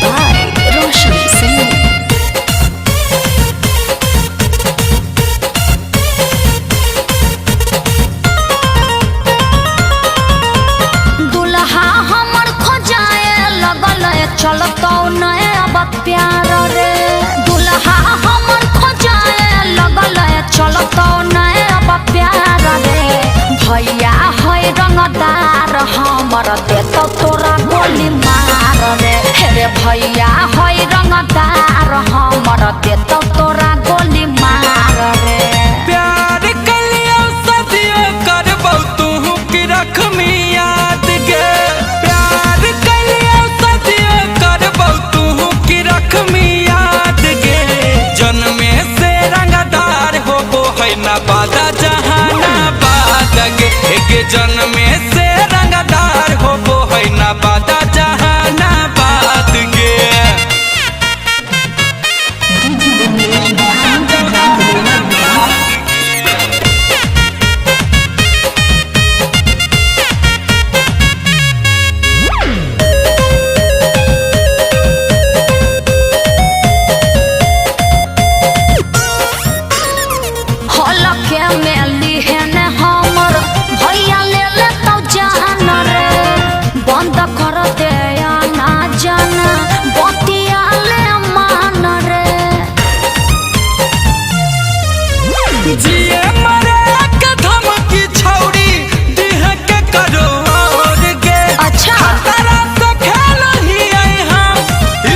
by Roshan Singh. दुल्हा हमर खोजाए लगल चलतो नए अब प्यार रे। दुल्हा हमर खोजाए लगल चलतो नए अब प्यार रे। भैया है रंगदार हमर देतो तोरा गोली मार रे। हे भैया है रंगदार हमर देतो तोरा गोली मार रे। प्यार कलियो सदियों करबौ तू की रखमी याद गे। प्यार कलियो सदियों करबौ तू की रखमी याद गे। जन्मे से रंगदार होबो है ना बादा जहानाबाद गे। जन्मे से रंगदार होबो है ना बादा जहानाबाद गे। हलके में लिहन हमर भैया ले लेतो जान रे। बंद कर दे ना जाना बतिया ले मान रे। जिए मरे के धमकी छौड़ी दिह के करो और गे। अच्छा खतरा से खेल ही हम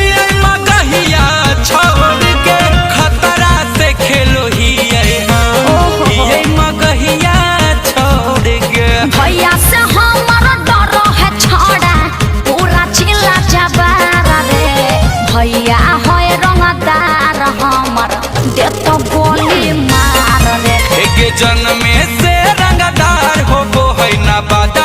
ये मगहिया छोड़ के। खतरा से खेलो ही हम ये मगहिया छोड़ के। भैया से हमर डर है छोड़ा पूरा चिल्ला जबार रे। भैया है रंगदार हमर देतो गोली मार रे। जन्मे से रंगदार होबो है ना बादा